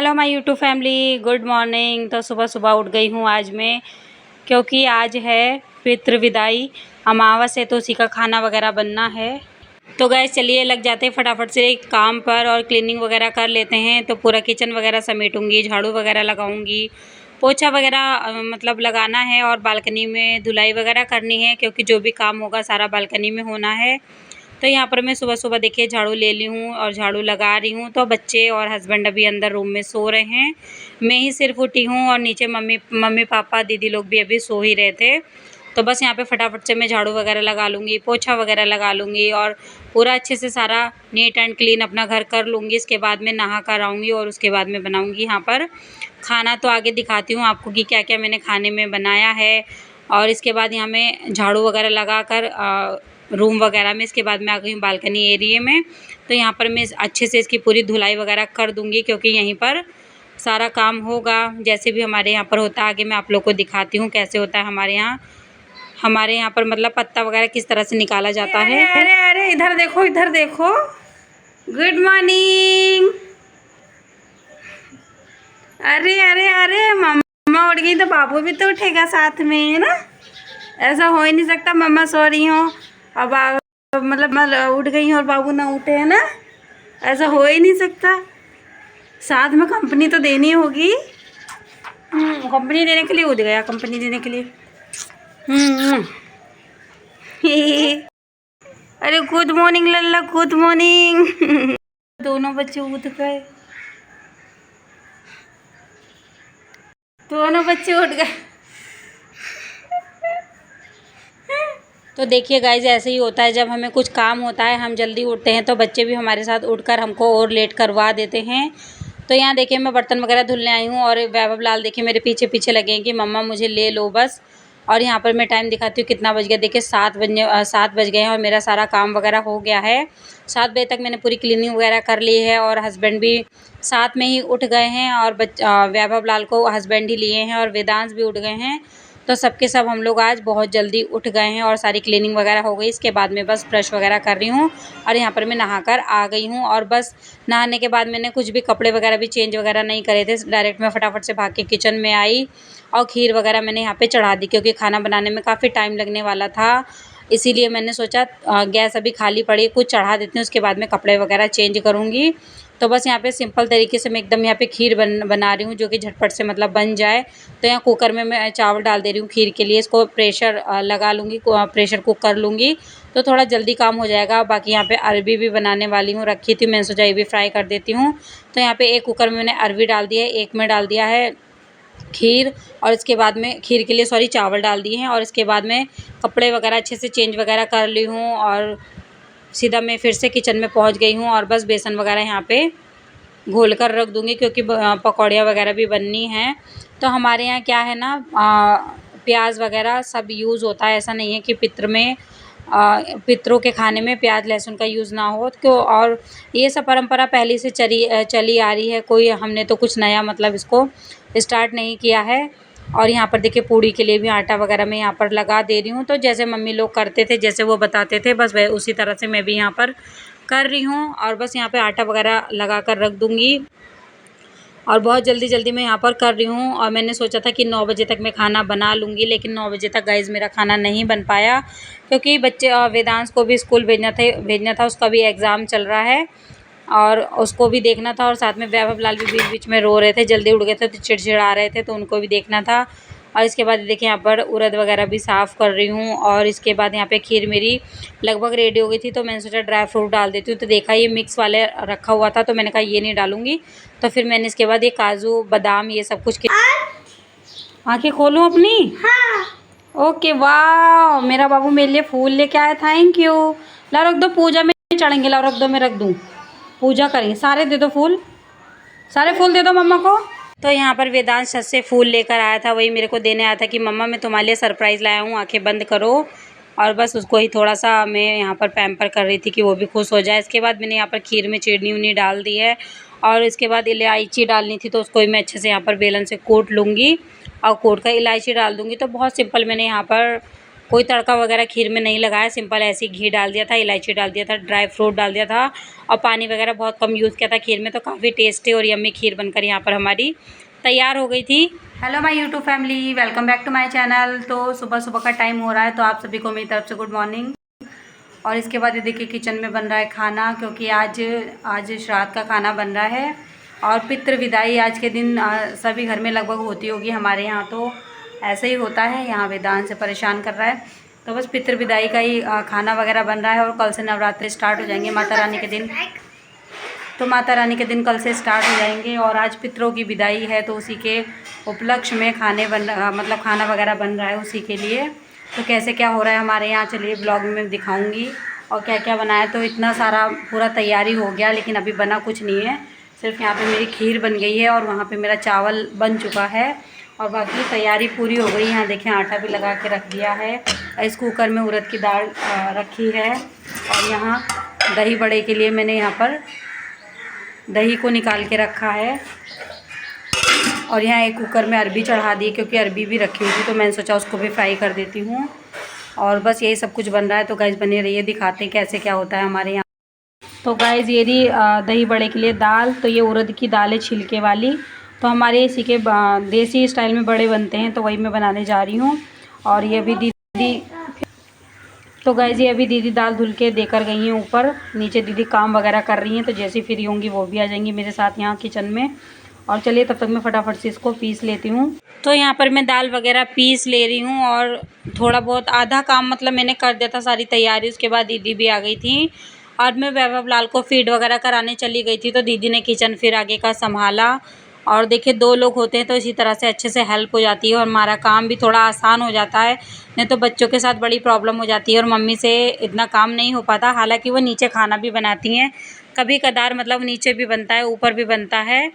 Hello my YouTube family, good morning. तो सुबह सुबह उठ गई हूँ आज मैं, क्योंकि आज है पितृ विदाई, अमावस है, तो उसी का खाना वगैरह बनना है। तो गैस चलिए लग जाते हैं फटाफट से काम पर और क्लीनिंग वगैरह कर लेते हैं। तो पूरा किचन वगैरह समेटूंगी, झाड़ू वगैरह लगाऊंगी, पोछा वगैरह मतलब लगाना है, और बालकनी में धुलाई वगैरह करनी है, क्योंकि जो भी काम होगा सारा बालकनी में होना है। तो यहाँ पर मैं सुबह सुबह देखिए झाड़ू ले ली हूँ और झाड़ू लगा रही हूँ। तो बच्चे और हस्बैंड अभी अंदर रूम में सो रहे हैं, मैं ही सिर्फ उठी हूँ, और नीचे मम्मी पापा दीदी लोग भी अभी सो ही रहे थे। तो बस यहाँ पे फटाफट से मैं झाड़ू वगैरह लगा लूँगी, पोछा वगैरह लगा लूँगी, और पूरा अच्छे से सारा नीट एंड क्लीन अपना घर कर लूँगी। इसके बाद में नहा कर आऊँगी और उसके बाद में बनाऊँगी यहाँ पर खाना। तो आगे दिखाती हूँ आपको कि क्या क्या मैंने खाने में बनाया है। और इसके बाद यहाँ मैं झाड़ू वगैरह लगा कर रूम वगैरह में, इसके बाद मैं आ गई हूँ बालकनी एरिया में। तो यहाँ पर मैं अच्छे से इसकी पूरी धुलाई वगैरह कर दूँगी, क्योंकि यहीं पर सारा काम होगा जैसे भी हमारे यहाँ पर होता है। आगे मैं आप लोग को दिखाती हूँ कैसे होता है हमारे यहाँ पर, मतलब पत्ता वगैरह किस तरह से निकाला जाता है। अरे अरे इधर देखो, इधर देखो। Good morning. अरे अरे अरे मम्मा उठ गई तो बाबू भी तो उठेगा साथ में, है ना। ऐसा हो ही नहीं सकता मम्मा सो रही हो और मतलब उठ गई और बाबू ना उठे, है ना। ऐसा हो ही नहीं सकता, साथ में कंपनी तो देनी होगी। कंपनी देने के लिए उठ गया, कंपनी देने के लिए। अरे गुड मॉर्निंग लल्ला, गुड मॉर्निंग। दोनों बच्चे उठ गए, दोनों बच्चे उठ गए। तो देखिए गाइज ऐसे ही होता है, जब हमें कुछ काम होता है हम जल्दी उठते हैं, तो बच्चे भी हमारे साथ उठकर हमको और लेट करवा देते हैं। तो यहाँ देखिए मैं बर्तन वगैरह धुलने आई हूँ, और वैभव लाल देखिए मेरे पीछे पीछे लगे हैं कि मम्मा मुझे ले लो बस। और यहाँ पर मैं टाइम दिखाती हूँ कितना बज गया। देखिए 7 बज गए हैं और मेरा सारा काम वगैरह हो गया है। 7 बजे तक मैंने पूरी क्लीनिंग वगैरह कर ली है, और हस्बैंड भी साथ में ही उठ गए हैं, और वैभव लाल को हस्बैंड ही लिए हैं, और वेदांश भी उठ गए हैं। तो सबके सब हम लोग आज बहुत जल्दी उठ गए हैं, और सारी क्लीनिंग वगैरह हो गई। इसके बाद मैं बस ब्रश वगैरह कर रही हूँ, और यहाँ पर मैं नहाकर आ गई हूँ। और बस नहाने के बाद मैंने कुछ भी कपड़े वगैरह भी चेंज वगैरह नहीं करे थे, डायरेक्ट मैं फटाफट से भाग के किचन में आई, और खीर वगैरह मैंने यहाँ पे चढ़ा दी, क्योंकि खाना बनाने में काफ़ी टाइम लगने वाला था। इसीलिए मैंने सोचा गैस अभी खाली पड़ी, कुछ चढ़ा देती हूँ, उसके बाद में कपड़े वगैरह चेंज करूँगी। तो बस यहाँ पे सिंपल तरीके से मैं एकदम यहाँ पे खीर बना रही हूँ, जो कि झटपट से मतलब बन जाए। तो यहाँ कुकर में मैं चावल डाल दे रही हूँ खीर के लिए। इसको प्रेशर लगा लूँगी, प्रेशर कुक कर लूँगी, तो थोड़ा जल्दी काम हो जाएगा। बाकी यहाँ पे अरबी भी बनाने वाली हूँ, रखी थी, मैंने सोचा ये भी फ्राई कर देती हूँ। तो यहाँ पे एक कुकर में मैंने अरबी डाल दिया है, एक में डाल दिया है खीर, और इसके बाद में खीर के लिए चावल डाल दिए हैं। और इसके बाद में कपड़े वगैरह अच्छे से चेंज वगैरह कर ली हूँ, और सीधा मैं फिर से किचन में पहुँच गई हूँ। और बस बेसन वगैरह यहाँ पे घोल कर रख दूँगी, क्योंकि पकौड़ियाँ वगैरह भी बननी हैं। तो हमारे यहाँ क्या है ना, प्याज वगैरह सब यूज़ होता है। ऐसा नहीं है कि पितरों के खाने में प्याज लहसुन का यूज़ ना हो, क्यों। और ये सब परंपरा पहले से चली आ रही है, कोई हमने तो कुछ नया मतलब इसको स्टार्ट नहीं किया है। और यहाँ पर देखिए पूड़ी के लिए भी आटा वगैरह मैं यहाँ पर लगा दे रही हूँ। तो जैसे मम्मी लोग करते थे, जैसे वो बताते थे, बस वह उसी तरह से मैं भी यहाँ पर कर रही हूँ। और बस यहाँ पे आटा वगैरह लगा कर रख दूँगी, और बहुत जल्दी जल्दी मैं यहाँ पर कर रही हूँ। और मैंने सोचा था कि 9 बजे तक मैं खाना बना लूँगी, लेकिन 9 बजे तक गाइज़ मेरा खाना नहीं बन पाया, क्योंकि बच्चे वेदांश को भी स्कूल भेजना था, उसका भी एग्ज़ाम चल रहा है, और उसको भी देखना था। और साथ में वैभव लाल भी बीच बीच में रो रहे थे, जल्दी उठ गए थे तो चिड़चिड़ा रहे थे, तो उनको भी देखना था। और इसके बाद देखिए यहाँ पर उड़द वगैरह भी साफ़ कर रही हूँ। और इसके बाद यहाँ पे खीर मेरी लगभग रेडी हो गई थी, तो मैंने सोचा ड्राई फ्रूट डाल देती हूँ। तो देखा ये मिक्स वाले रखा हुआ था, तो मैंने कहा ये नहीं डालूँगी। तो फिर मैंने इसके बाद ये काजू बादाम ये सब कुछ। आँखें खोलूँ अपनी? हाँ। ओके, वाह, मेरा बाबू मेरे लिए फूल लेके आया, थैंक यू। ला रख दो, पूजा में चढ़ेंगे, ला रख दो, मैं रख दूँ, पूजा करेंगे। सारे दे दो फूल, सारे फूल दे दो मम्मा को। तो यहाँ पर वेदांश छत से फूल लेकर आया था, वही मेरे को देने आया था कि मम्मा मैं तुम्हारे लिए सरप्राइज़ लाया हूँ, आंखें बंद करो। और बस उसको ही थोड़ा सा मैं यहाँ पर पैम्पर कर रही थी कि वो भी खुश हो जाए। इसके बाद मैंने यहाँ पर खीर में चीनी उनी डाल दी है, और इसके बाद इलायची डालनी थी, तो उसको भी मैं अच्छे से यहाँ पर बेलन से कूट लूँगी, और कूट कर इलायची डाल दूँगी। तो बहुत सिंपल मैंने यहाँ पर कोई तड़का वगैरह खीर में नहीं लगाया, सिंपल ऐसे ही घी डाल दिया था, इलायची डाल दिया था, ड्राई फ्रूट डाल दिया था और पानी वगैरह बहुत कम यूज़ किया था खीर में। तो काफ़ी टेस्टी और यम्मी खीर बनकर यहाँ पर हमारी तैयार हो गई थी। Hello my YouTube family, welcome back to my channel. तो सुबह सुबह का टाइम हो रहा है, तो आप सभी को मेरी तरफ से गुड मॉर्निंग। और इसके बाद ये देखिए किचन में बन रहा है खाना, क्योंकि आज श्राद्ध का खाना बन रहा है और पितृ विदाई आज के दिन सभी घर में लगभग होती होगी। हमारे यहाँ तो ऐसे ही होता है, यहाँ वेदांत से परेशान कर रहा है। तो बस पितृ विदाई का ही खाना वगैरह बन रहा है और कल से नवरात्रि स्टार्ट हो जाएंगे माता रानी के दिन। तो माता रानी के दिन कल से स्टार्ट हो जाएंगे और आज पितरों की विदाई है, तो उसी के उपलक्ष्य में मतलब खाना वगैरह बन रहा है उसी के लिए। तो कैसे क्या हो रहा है हमारे यहाँ, चलिए ब्लॉग में दिखाऊंगी और क्या क्या बनाया। तो इतना सारा पूरा तैयारी हो गया, लेकिन अभी बना कुछ नहीं है। सिर्फ यहाँ पे मेरी खीर बन गई है और वहाँ पे मेरा चावल बन चुका है और बाकी तैयारी पूरी हो गई। यहाँ देखें आटा भी लगा के रख दिया है। इस कुकर में उड़द की दाल रखी है और यहाँ दही बड़े के लिए मैंने यहाँ पर दही को निकाल के रखा है। और यहाँ एक कुकर में अरबी चढ़ा दी, क्योंकि अरबी भी रखी हुई थी, तो मैंने सोचा उसको भी फ्राई कर देती हूँ। और बस यही सब कुछ बन रहा है। तो गाइस बने रहिए, दिखाते हैं कैसे क्या होता है हमारे यहाँ। तो गाइस ये रही दही बड़े के लिए दाल। तो ये उड़द की दाल है छिलके वाली। तो हमारे इसी के देसी स्टाइल में बड़े बनते हैं, तो वही मैं बनाने जा रही हूँ। और ये अभी दीदी तो गाइस ये अभी दीदी दाल धुल के देकर गई हैं ऊपर। नीचे दीदी काम वगैरह कर रही हैं, तो जैसी फ्री होंगी वो भी आ जाएंगी मेरे साथ यहाँ किचन में। और चलिए तब तक मैं फटाफट से इसको पीस लेती हूँ। तो यहाँ पर मैं दाल वगैरह पीस ले रही हूँ और थोड़ा बहुत आधा काम मतलब मैंने कर दिया था सारी तैयारी। उसके बाद दीदी भी आ गई थी और मैं वैभव लाल को फीड वगैरह कराने चली गई थी। तो दीदी ने किचन फिर आगे का संभाला। और देखिए 2 लोग होते हैं तो इसी तरह से अच्छे से हेल्प हो जाती है और हमारा काम भी थोड़ा आसान हो जाता है। नहीं तो बच्चों के साथ बड़ी प्रॉब्लम हो जाती है और मम्मी से इतना काम नहीं हो पाता। हालांकि वो नीचे खाना भी बनाती हैं, कभी कदार मतलब नीचे भी बनता है ऊपर भी बनता है।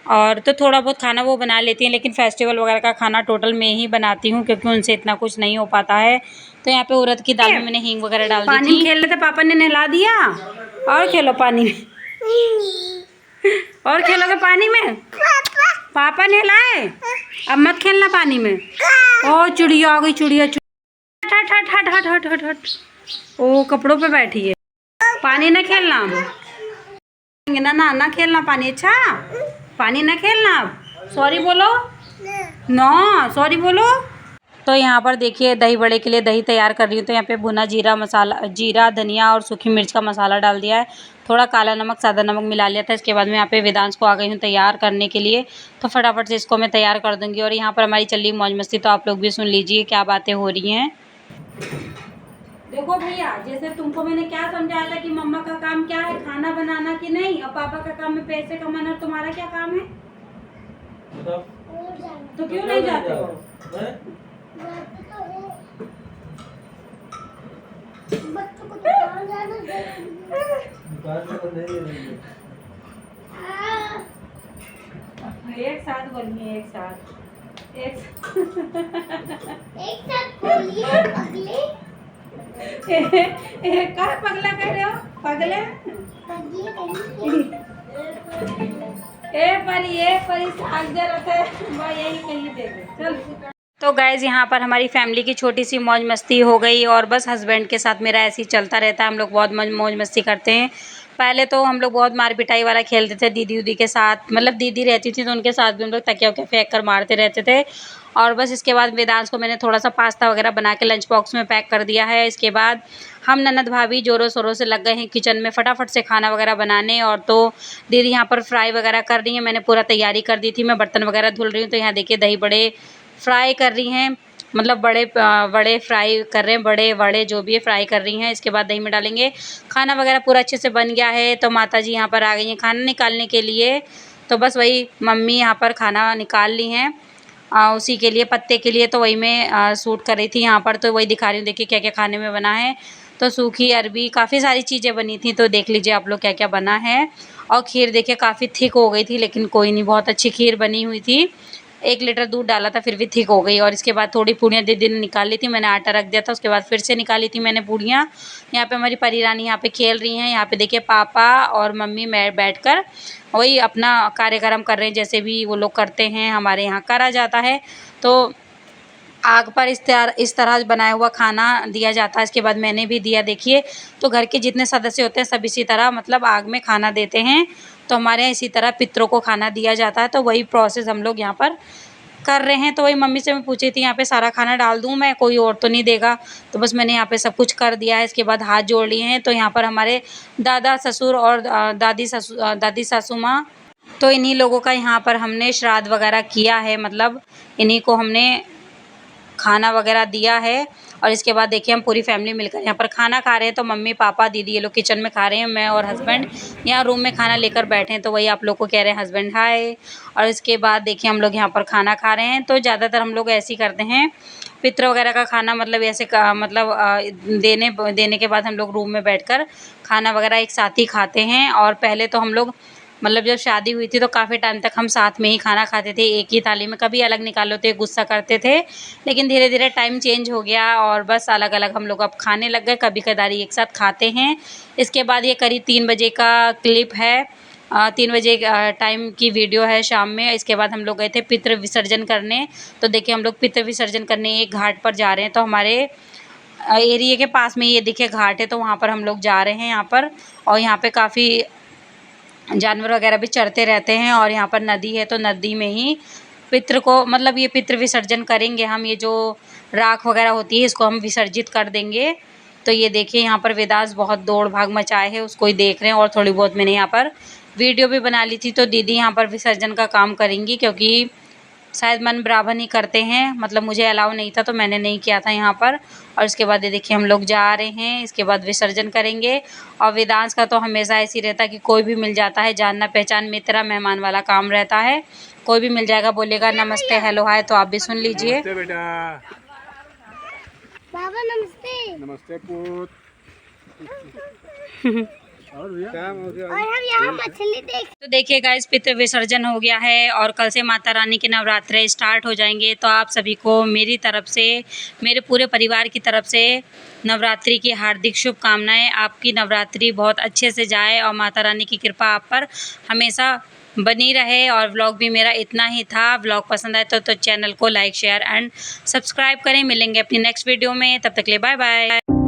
और तो थोड़ा बहुत खाना वो बना लेती हैं, लेकिन फेस्टिवल वगैरह का खाना टोटल मैं ही बनाती हूँ, क्योंकि उनसे इतना कुछ नहीं हो पाता है। तो यहाँ पे उड़द की दाल में मैंने हींग वगैरह डाल दी थी। पानी में खेल रहे थे, पापा ने नहला दिया। और खेलो पानी में और खेलोगे पानी में, पापा नहलाए। अब मत खेलना पानी में। ओ चिड़िया आ गई, चिड़िया हट हट हट हट हट हट हट। ओ कपड़ों पे बैठी है, पानी न खेलना अब ना खेलना पानी। अच्छा पानी ना खेलना, अब सॉरी बोलो ना, सॉरी बोलो। तो यहाँ पर देखिए दही बड़े के लिए दही तैयार कर रही हूँ। तो यहाँ पे भुना जीरा मसाला, जीरा धनिया और सूखी मिर्च का मसाला डाल दिया है। थोड़ा काला नमक सादा नमक मिला लिया था। इसके बाद मैं यहाँ पे वेदांश को आ गई हूँ तैयार करने के लिए। तो फटाफट से इसको मैं तैयार कर दूँगी। और यहाँ पर हमारी चल रही मौज मस्ती, तो आप लोग भी सुन लीजिए क्या बातें हो रही हैं। देखो भैया, जैसे तुमको मैंने क्या समझाया था कि मम्मा का काम क्या है, खाना बनाना कि नहीं, और पापा का काम है पैसे कमाना। तुम्हारा क्या काम है? तो क्यों नहीं जाते हो? एक साथ बोलिए, एक साथ एक साथ बोलिए। अगले कहाँ पगला कर रहे हो? पगले ए परी आग दे रहा था, यही कहीं देखे। चल तो गाइज़ यहाँ पर हमारी फैमिली की छोटी सी मौज मस्ती हो गई और बस हस्बैंड के साथ मेरा ऐसे ही चलता रहता है। हम लोग बहुत मौज मस्ती करते हैं। पहले तो हम लोग बहुत मार पिटाई वाला खेलते थे दीदी उदी के साथ, मतलब दीदी रहती थी तो उनके साथ भी हम लोग तकिया वकिया फेंक कर मारते रहते थे। और बस इसके बाद वेदांश को मैंने थोड़ा सा पास्ता वगैरह बना के लंच बॉक्स में पैक कर दिया है। इसके बाद हम ननद भाभी ज़ोरों शोरों से लग गए हैं किचन में फटाफट से खाना वगैरह बनाने। और तो दीदी यहाँ पर फ्राई वगैरह कर रही हैं, मैंने पूरा तैयारी कर दी थी, मैं बर्तन वगैरह धुल रही हूँ। तो यहाँ देखिए दही बड़े फ्राई कर रही हैं, मतलब बड़े फ्राई कर रहे हैं, बड़े वड़े जो भी है फ्राई कर रही हैं। इसके बाद दही में डालेंगे। खाना वगैरह पूरा अच्छे से बन गया है। तो माता जी यहाँ पर आ गई हैं खाना निकालने के लिए। तो बस वही मम्मी यहाँ पर खाना निकाल ली हैं उसी के लिए, पत्ते के लिए। तो वही मैं शूट कर रही थी यहाँ पर, तो वही दिखा रही हूँ। देखिए क्या क्या खाने में बना है। तो सूखी अरबी, काफ़ी सारी चीज़ें बनी थी, तो देख लीजिए आप लोग क्या क्या बना है। और खीर देखिए काफ़ी थिक हो गई थी, लेकिन कोई नहीं, बहुत अच्छी खीर बनी हुई थी। 1 लीटर दूध डाला था फिर भी थिक हो गई। और इसके बाद थोड़ी पूड़ियाँ दीदी ने निकाल ली थी, मैंने आटा रख दिया था, उसके बाद फिर से निकाली थी मैंने पूड़ियाँ। यहाँ पे हमारी परी रानी यहाँ पे खेल रही हैं। यहाँ पे देखिए पापा और मम्मी बैठकर वही अपना कार्यक्रम कर रहे हैं, जैसे भी वो लोग करते हैं, हमारे यहाँ करा जाता है। तो आग पर इस तरह बनाया हुआ खाना दिया जाता है। इसके बाद मैंने भी दिया। देखिए, तो घर के जितने सदस्य होते हैं सब इसी तरह मतलब आग में खाना देते हैं। तो हमारे यहाँ इसी तरह पितरों को खाना दिया जाता है। तो वही प्रोसेस हम लोग यहाँ पर कर रहे हैं। तो वही मम्मी से मैं पूछी थी यहाँ पे सारा खाना डाल दूँ मैं, कोई और तो नहीं देगा? तो बस मैंने यहाँ पे सब कुछ कर दिया है। इसके बाद हाथ जोड़ लिए हैं। तो यहाँ पर हमारे दादा ससुर और दादी सासू माँ, तो इन्हीं लोगों का यहाँ पर हमने श्राद्ध वगैरह किया है। मतलब इन्हीं को हमने खाना वगैरह दिया है। और इसके बाद देखिए हम पूरी फैमिली मिलकर यहाँ पर खाना खा रहे हैं। तो मम्मी पापा दीदी ये लोग किचन में खा रहे हैं, मैं और हस्बैंड यहाँ रूम में खाना लेकर बैठे हैं। तो वही आप लोग को कह रहे हैं हस्बैंड हाय। और इसके बाद देखिए हम लोग यहाँ पर खाना खा रहे हैं। तो ज़्यादातर हम लोग ऐसे ही करते हैं, पित्र वगैरह का खाना मतलब ऐसे का मतलब देने के बाद हम लोग रूम में बैठकर खाना वगैरह एक साथ ही खाते हैं। और पहले तो हम लोग मतलब जब शादी हुई थी तो काफ़ी टाइम तक हम साथ में ही खाना खाते थे, एक ही थाली में, कभी अलग निकालो तो गुस्सा करते थे। लेकिन धीरे धीरे टाइम चेंज हो गया और बस अलग अलग हम लोग अब खाने लग गए, कभी कदारी एक साथ खाते हैं। इसके बाद ये करीब 3 बजे का क्लिप है, 3 बजे टाइम की वीडियो है शाम में। इसके बाद हम लोग गए थे पितृ विसर्जन करने। तो देखिए हम लोग पितृ विसर्जन करने एक घाट पर जा रहे हैं। तो हमारे एरिया के पास में ये देखिए घाट है, तो वहाँ पर हम लोग जा रहे हैं यहाँ पर। और यहाँ पे काफ़ी जानवर वगैरह भी चरते रहते हैं। और यहाँ पर नदी है, तो नदी में ही पितृ को मतलब ये पितृ विसर्जन करेंगे हम। ये जो राख वगैरह होती है इसको हम विसर्जित कर देंगे। तो ये देखिए यहाँ पर वेदांश बहुत दौड़ भाग मचाए है, उसको ही देख रहे हैं। और थोड़ी बहुत मैंने यहाँ पर वीडियो भी बना ली थी। तो दीदी यहाँ पर विसर्जन का काम करेंगी, क्योंकि शायद मन ब्राह्मण ही करते हैं, मतलब मुझे अलाउ नहीं था तो मैंने नहीं किया था यहाँ पर। और इसके बाद ये देखिए हम लोग जा रहे हैं, इसके बाद विसर्जन करेंगे। और वेदांश का तो हमेशा ऐसे ही रहता है कि कोई भी मिल जाता है, जानना पहचान मित्र मेहमान वाला काम रहता है। कोई भी मिल जाएगा, बोलेगा नमस्ते हेलो हाय। तो आप भी सुन लीजिए। नमस्ते बेटा। बाबा नमस्ते। नमस्ते पुत्र। और भैया और हम यहाँ मछली देख। तो देखिए गाइस, पितृ विसर्जन हो गया है और कल से माता रानी के नवरात्रे स्टार्ट हो जाएंगे। तो आप सभी को मेरी तरफ से, मेरे पूरे परिवार की तरफ से नवरात्रि की हार्दिक शुभकामनाएं। आपकी नवरात्रि बहुत अच्छे से जाए और माता रानी की कृपा आप पर हमेशा बनी रहे। और व्लॉग भी मेरा इतना ही था। व्लॉग पसंद आए तो चैनल को लाइक शेयर एंड सब्सक्राइब करें। मिलेंगे अपनी नेक्स्ट वीडियो में, तब तक के लिए बाय बाय।